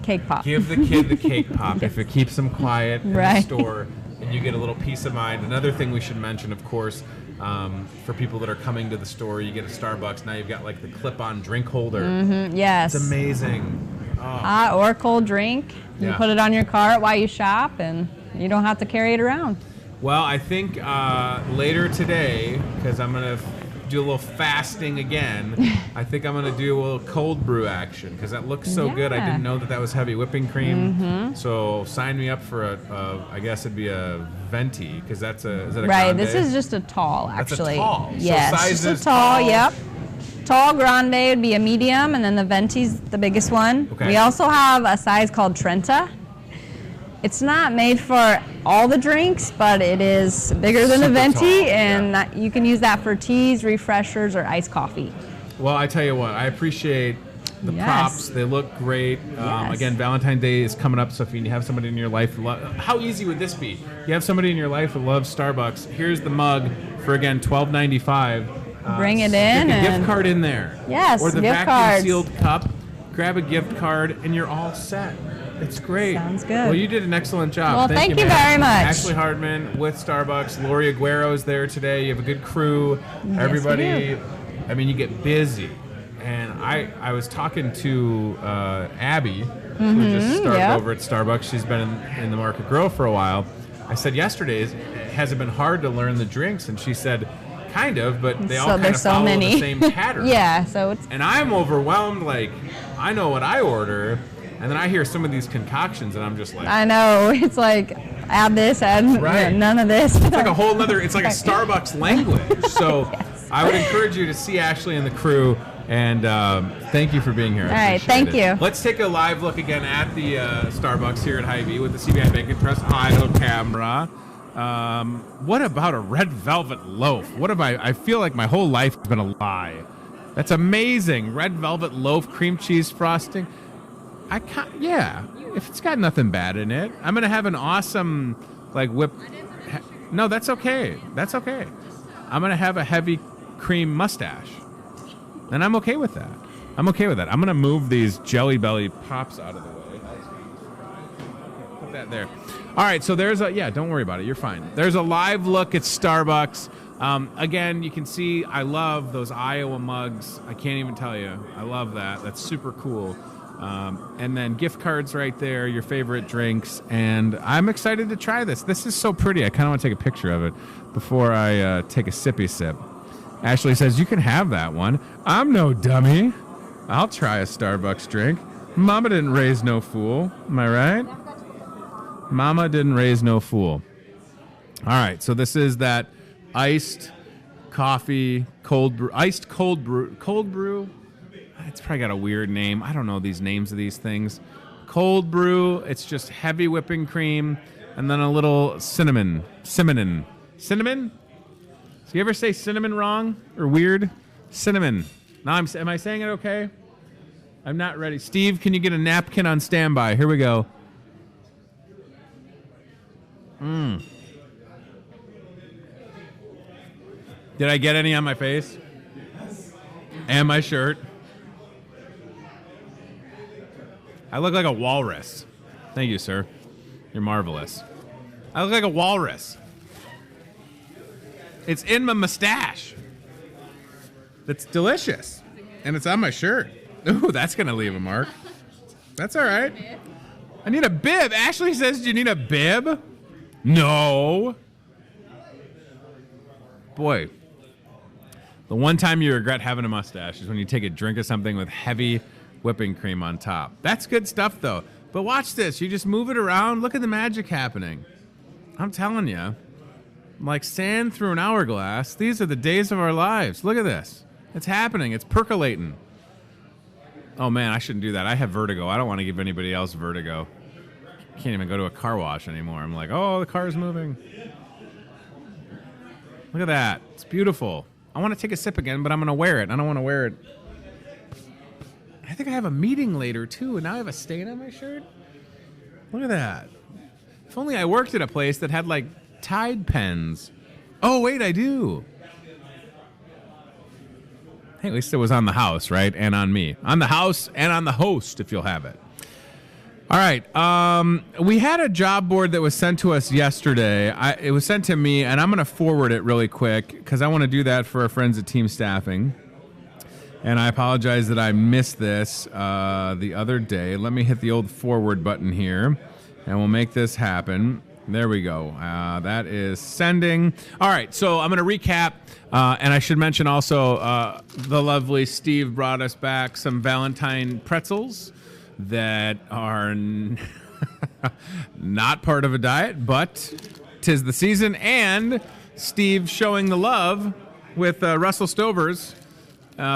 cake pop. give the kid the cake pop if it keeps them quiet in Right. the store. and you get a little peace of mind. Another thing we should mention, of course, for people that are coming to the store, you get a Starbucks. Now you've got like the clip-on drink holder. Yes. It's amazing. Hot or cold drink. You Yeah. put it on your cart while you shop, and you don't have to carry it around. Well, I think later today, because I'm going to do a little fasting again, I think I'm going to do a little cold brew action because that looks so good. I Yeah. didn't know that was heavy whipping cream. So sign me up for I guess it'd be a venti because is it a Right, grande? this is just a tall, That's a actually. tall. So Yes, size just a is tall, tall. yep. Tall grande would be a medium, and then the venti's the biggest one. Okay. We also have a size called Trenta. It's not made for all the drinks, but it is bigger than a Super venti, tall, and yeah. you can use that for teas, refreshers, or iced coffee. Well, I tell you what, I appreciate the Yes. props. They look great. Yes. Again, Valentine's Day is coming up, so if you have somebody in your life, how easy would this be? You have somebody in your life who loves Starbucks. Here's the mug for, again, $12.95. Bring it Stick in a gift and- card in there. Yes, Or the gift vacuum cards. sealed cup. Grab a gift card, and you're all set. It's great. Sounds good. Well, you did an excellent job. Well, thank you man. very much. Ashley Hardman with Starbucks. Lori Aguero's there today. You have a good crew. Yes, Everybody, we do. I mean, you get busy. And I was talking to Abby, who just started yep. over at Starbucks. She's been in the Market Grill for a while. I said, yesterday, has it been hard to learn the drinks? And she said, kind of, but they all kind of there's so follow many. the same pattern. Yeah, so it's And I'm overwhelmed, like, I know what I order, and then I hear some of these concoctions, and I'm just like, I know, it's like add this, add Right. none of this. it's like a whole nother, it's like a Starbucks language. So I would encourage you to see Ashley and the crew, and thank you for being here. I All right, appreciate thank it. you. Let's take a live look again at the Starbucks here at Hy-Vee with the CBI Bacon Press idle camera. What about a red velvet loaf? What have I feel like my whole life has been a lie. That's amazing. Red velvet loaf, cream cheese frosting. I can't, yeah. If it's got nothing bad in it, I'm going to have an awesome, like, no, that's okay. That's okay. I'm going to have a heavy cream mustache. And I'm okay with that. I'm going to move these Jelly Belly pops out of the way. Put that there. All right, so there's don't worry about it. You're fine. There's a live look at Starbucks. Again, you can see I love those Iowa mugs. I can't even tell you. I love that. That's super cool. And then gift cards right there, your favorite drinks. And I'm excited to try this. This is so pretty. I kind of want to take a picture of it before I take a sippy sip. Ashley says, you can have that one. I'm no dummy. I'll try a Starbucks drink. Mama didn't raise no fool. Am I right? Mama didn't raise no fool. All right, so this is that iced coffee, iced cold brew. It's probably got a weird name. I don't know these names of these things. Cold brew, it's just heavy whipping cream, and then a little cinnamon. Cinnamon? So you ever say cinnamon wrong or weird? Cinnamon. Now am I saying it okay? I'm not ready. Steve, can you get a napkin on standby? Here we go. Did I get any on my face? Yes. And my shirt? I look like a walrus. Thank you, sir. You're marvelous. I look like a walrus. It's in my mustache. That's delicious. And it's on my shirt. Ooh, that's going to leave a mark. That's all right. I need a bib. Ashley says, do you need a bib? No. Boy, the one time you regret having a mustache is when you take a drink of something with heavy whipping cream on top. That's good stuff, though. But watch this. You just move it around. Look at the magic happening. I'm telling you. Like sand through an hourglass. These are the days of our lives. Look at this. It's happening. It's percolating. Oh, man, I shouldn't do that. I have vertigo. I don't want to give anybody else vertigo. Can't even go to a car wash anymore. I'm like, oh, the car's moving. Look at that. It's beautiful. I want to take a sip again, but I'm going to wear it. I don't want to wear it. I think I have a meeting later, too, and now I have a stain on my shirt. Look at that. If only I worked at a place that had, like, Tide pens. Oh, wait, I do. Hey, at least it was on the house, right? And on me. On the house and on the host, if you'll have it. All right. We had a job board that was sent to us yesterday. It was sent to me, and I'm going to forward it really quick because I want to do that for our friends at Team Staffing. And I apologize that I missed this the other day. Let me hit the old forward button here, and we'll make this happen. There we go. That is sending. All right, so I'm going to recap, and I should mention also the lovely Steve brought us back some Valentine pretzels that are not part of a diet, but 'tis the season, and Steve showing the love with Russell Stover's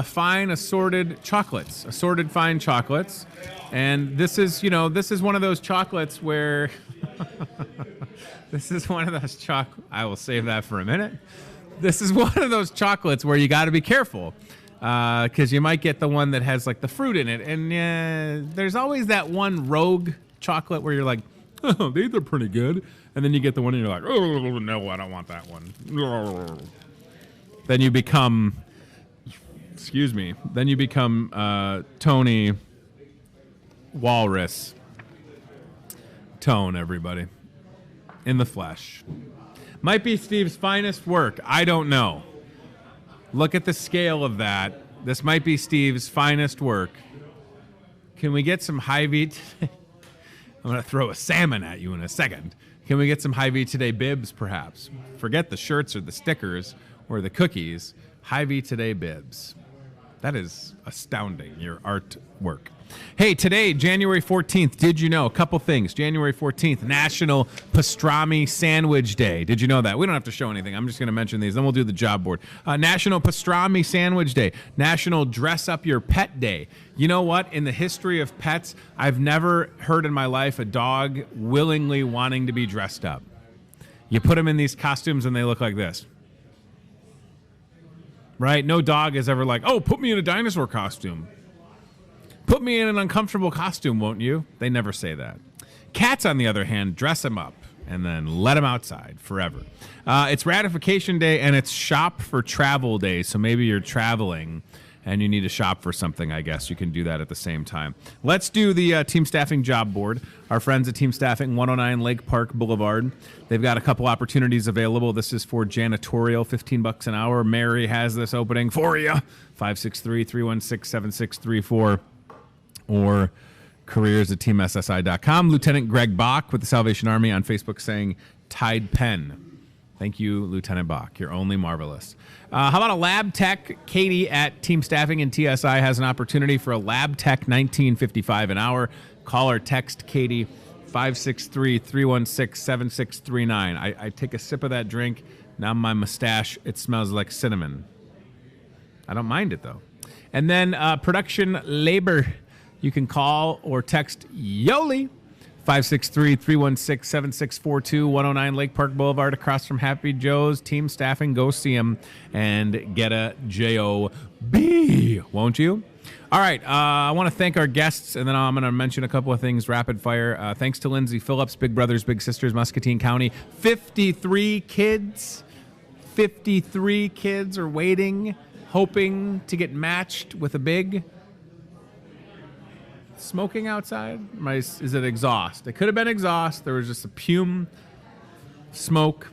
fine assorted fine chocolates. And this is one of those chocolates where I will save that for a minute. This is one of those chocolates where you got to be careful because you might get the one that has like the fruit in it. And there's always that one rogue chocolate where you're like, oh, these are pretty good. And then you get the one and you're like, oh, no, I don't want that one. Then you become Tony Walrus. Tone, everybody. In the flesh. Might be Steve's finest work. I don't know. Look at the scale of that. This might be Steve's finest work. Can we get some Hy-Vee today? I'm going to throw a salmon at you in a second. Can we get some Hy-Vee Today bibs, perhaps? Forget the shirts or the stickers or the cookies. Hy-Vee Today bibs. That is astounding, your artwork. Hey, today, January 14th, did you know a couple things? January 14th, National Pastrami Sandwich Day. Did you know that? We don't have to show anything. I'm just going to mention these, then we'll do the job board. National Pastrami Sandwich Day. National Dress Up Your Pet Day. You know what? In the history of pets, I've never heard in my life a dog willingly wanting to be dressed up. You put them in these costumes and they look like this. Right? No dog is ever like, oh, put me in a dinosaur costume. Put me in an uncomfortable costume, won't you? They never say that. Cats, on the other hand, dress them up and then let them outside forever. It's Ratification Day and it's Shop for Travel Day. So maybe you're traveling and you need to shop for something, I guess. You can do that at the same time. Let's do the Team Staffing job board. Our friends at Team Staffing, 109 Lake Park Boulevard. They've got a couple opportunities available. This is for janitorial, $15 an hour. Mary has this opening for you. 563-316-7634 or careers@teamssi.com. Lieutenant Greg Bach with the Salvation Army on Facebook saying Tide Pen. Thank you, Lieutenant Bach. You're only marvelous. How about a lab tech? Katie at Team Staffing and TSI has an opportunity for a lab tech, $19.55 an hour. Call or text Katie, 563-316-7639. I take a sip of that drink. Now my mustache, it smells like cinnamon. I don't mind it, though. And then production labor. You can call or text Yoli, 563-316-7642, 109 Lake Park Boulevard, across from Happy Joe's. Team Staffing, go see them and get a J-O-B, won't you? All right, I want to thank our guests, and then I'm going to mention a couple of things rapid fire. Thanks to Lindsay Phillips, Big Brothers Big Sisters, Muscatine County. 53 kids are waiting, hoping to get matched with a big... Smoking outside? Is it exhaust? It could have been exhaust. There was just a fume smoke.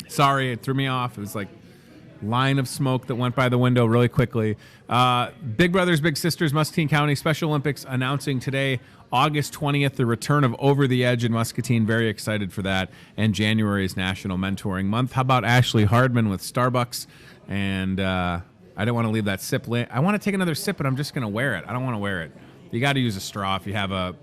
Sorry, it threw me off. It was like line of smoke that went by the window really quickly. Big Brothers Big Sisters, Muscatine County Special Olympics announcing today, August 20th, the return of Over the Edge in Muscatine. Very excited for that. And January is National Mentoring Month. How about Ashley Hardman with Starbucks? And I don't want to leave that sip. I want to take another sip, but I'm just going to wear it. I don't want to wear it. You got to use a straw if you have a...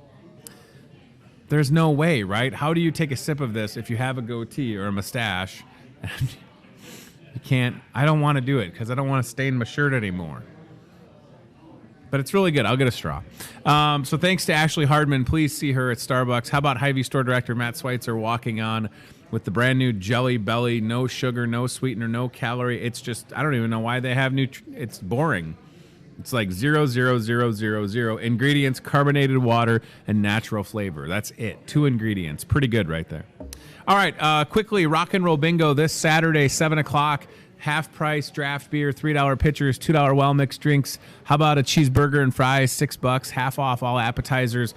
There's no way, right? How do you take a sip of this if you have a goatee or a mustache? You can't... I don't want to do it because I don't want to stain my shirt anymore. But it's really good. I'll get a straw. So thanks to Ashley Hardman. Please see her at Starbucks. How about Hy-Vee store director Matt Schweitzer walking on with the brand new Jelly Belly, no sugar, no sweetener, no calorie. It's just... I don't even know why they have new... It's boring. It's like 0, 0, 0, 0, 0. Ingredients, carbonated water, and natural flavor. That's it. 2 ingredients. Pretty good right there. All right, quickly, Rock and Roll Bingo this Saturday, 7 o'clock. Half price draft beer, $3 pitchers, $2 well mixed drinks. How about a cheeseburger and fries, $6, half off all appetizers.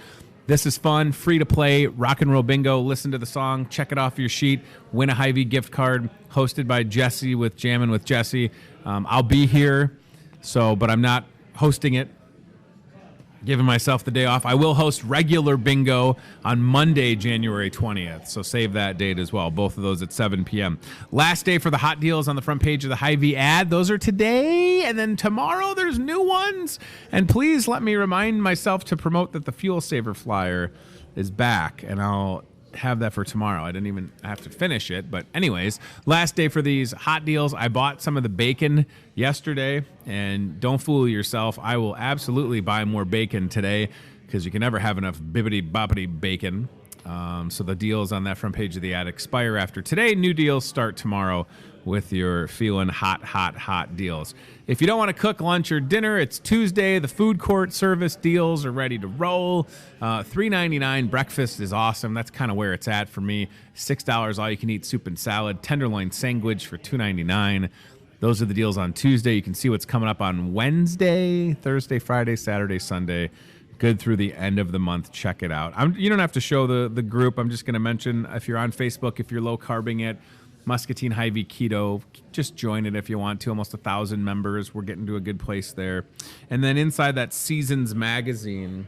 This is fun, free to play, rock and roll bingo. Listen to the song, check it off your sheet, win a Hy-Vee gift card hosted by Jesse with Jammin' with Jesse. I'll be here, but I'm not hosting it. Giving myself the day off. I will host regular bingo on Monday, January 20th. So save that date as well. Both of those at 7 p.m. Last day for the hot deals on the front page of the Hy-Vee ad. Those are today. And then tomorrow there's new ones. And please let me remind myself to promote that the Fuel Saver flyer is back. And I'll have that for tomorrow. I didn't even have to finish it. But anyways, last day for these hot deals. I bought some of the bacon yesterday, and don't fool yourself. I will absolutely buy more bacon today because you can never have enough bibbity-boppity bacon. So the deals on that front page of the ad expire after today. New deals start tomorrow with your feeling hot deals. If you don't want to cook lunch or dinner, it's Tuesday. The food court service deals are ready to roll. $3.99 breakfast is awesome. That's kind of where it's at for me. $6 all you can eat soup and salad. Tenderloin sandwich for $2.99. Those are the deals on Tuesday. You can see what's coming up on Wednesday, Thursday, Friday, Saturday, Sunday. Good through the end of the month. Check it out. You don't have to show the group. I'm just going to mention if you're on Facebook, if you're low carbing it, Muscatine Hy-Vee Keto, just join it if you want to. Almost 1,000 members. We're getting to a good place there. And then inside that Seasons magazine,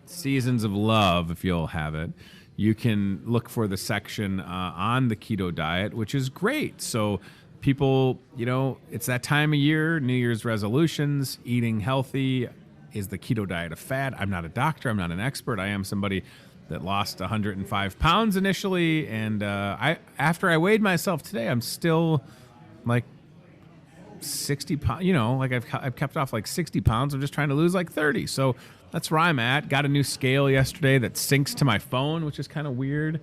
Seasons of Love, if you'll have it, you can look for the section on the keto diet, which is great. So people, it's that time of year, New Year's resolutions, eating healthy. Is the keto diet a fad? I'm not a doctor. I'm not an expert. I am somebody that lost 105 pounds initially, and after I weighed myself today, I'm still like 60 pounds. I've kept off like 60 pounds. I'm just trying to lose like 30. So that's where I'm at. Got a new scale yesterday that syncs to my phone, which is kind of weird.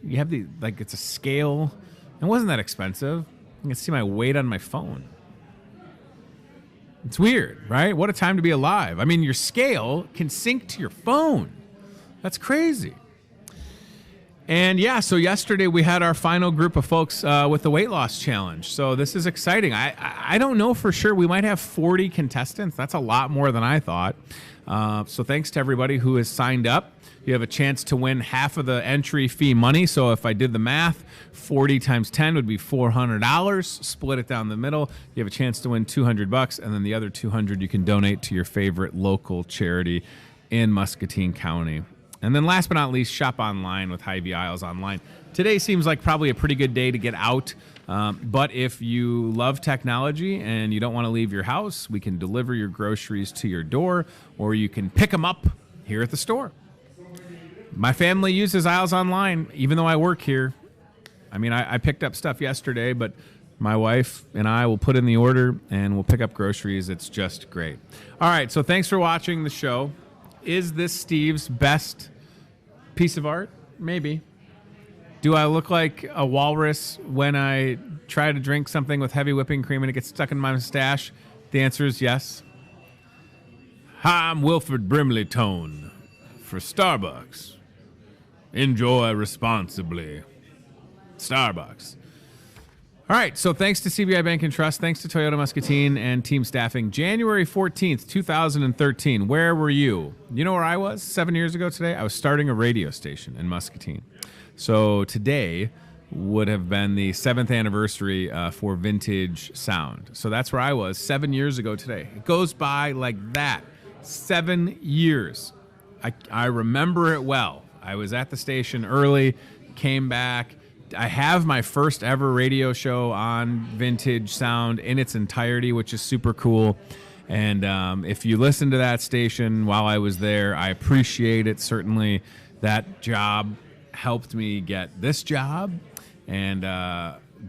You have it's a scale. It wasn't that expensive. You can see my weight on my phone. It's weird, right? What a time to be alive. I mean, your scale can sync to your phone. That's crazy. And yeah, so yesterday we had our final group of folks with the weight loss challenge. So this is exciting. I don't know for sure. We might have 40 contestants. That's a lot more than I thought. So thanks to everybody who has signed up. You have a chance to win half of the entry fee money. So if I did the math, 40 times 10 would be $400. Split it down the middle. You have a chance to win $200, and then the other $200 you can donate to your favorite local charity in Muscatine County. And then last but not least, shop online with Hy-Vee Aisles Online. Today seems like probably a pretty good day to get out. But if you love technology and you don't want to leave your house, we can deliver your groceries to your door, or you can pick them up here at the store. My family uses Aisles Online, even though I work here. I mean, I picked up stuff yesterday, but my wife and I will put in the order and we'll pick up groceries. It's just great. All right, so thanks for watching the show. Is this Steve's best piece of art? Maybe. Do I look like a walrus when I try to drink something with heavy whipping cream and it gets stuck in my mustache? The answer is yes. Hi, I'm Wilford Brimley Tone for Starbucks. Enjoy responsibly. Starbucks. All right, so thanks to CBI Bank and Trust, thanks to Toyota Muscatine and team staffing. January 14th, 2013, where were you? You know where I was 7 years ago today? I was starting a radio station in Muscatine. So today would have been the 7th anniversary for Vintage Sound. So that's where I was 7 years ago today. It goes by like that. 7 years. I remember it well. I was at the station early, came back. I have my first ever radio show on Vintage Sound in its entirety, which is super cool. And if you listen to that station while I was there, I appreciate it. Certainly that job helped me get this job, and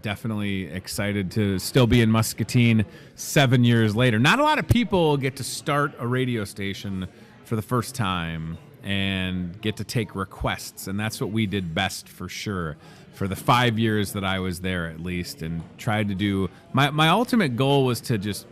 definitely excited to still be in Muscatine 7 years later. Not a lot of people get to start a radio station for the first time and get to take requests, and that's what we did best for sure for the 5 years that I was there, at least, and tried to do my ultimate goal was to just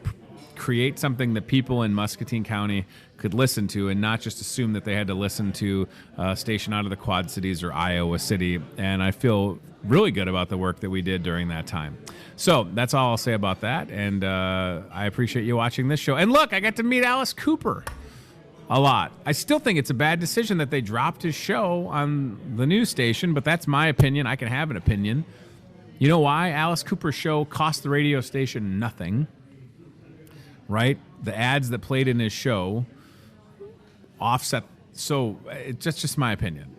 create something that people in Muscatine County could listen to and not just assume that they had to listen to a station out of the Quad Cities or Iowa City. And I feel really good about the work that we did during that time. So that's all I'll say about that. And I appreciate you watching this show. And look, I got to meet Alice Cooper a lot. I still think it's a bad decision that they dropped his show on the news station, but that's my opinion. I can have an opinion. You know why? Alice Cooper's show cost the radio station nothing, right? The ads that played in his show offset. So it's just my opinion.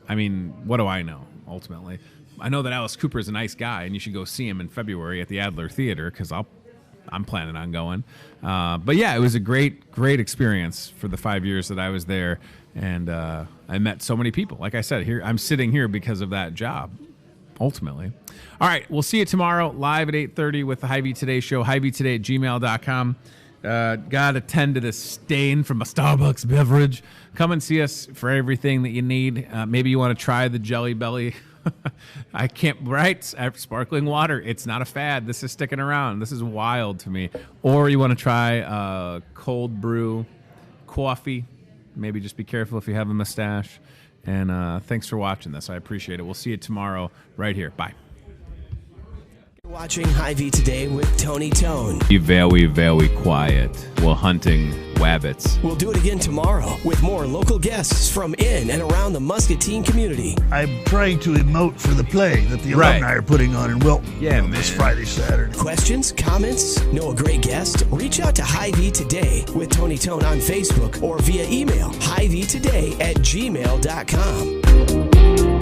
I mean, what do I know, ultimately? I know that Alice Cooper is a nice guy, and you should go see him in February at the Adler Theater, because I'm planning on going. But yeah, it was a great experience for the 5 years that I was there, and I met so many people. Like I said, here I'm sitting here because of that job, ultimately. All right, we'll see you tomorrow live at 8:30 with the Hy-Vee Today Show, HyVeeToday@gmail.com. Got to tend to this stain from a Starbucks beverage. Come and see us for everything that you need. Maybe you want to try the Jelly Belly. I can't, right? Sparkling water. It's not a fad. This is sticking around. This is wild to me. Or you want to try cold brew coffee. Maybe just be careful if you have a mustache. And thanks for watching this. I appreciate it. We'll see you tomorrow right here. Bye. Watching Hy-Vee Today with Tony Tone. Be very, very quiet while hunting wabbits. We'll do it again tomorrow with more local guests from in and around the Muscatine community. I'm trying to emote for the play that the alumni are putting on in Wilton this Friday, Saturday. Questions, comments, know a great guest? Reach out to Hy-Vee Today with Tony Tone on Facebook or via email, HyVeeToday@gmail.com.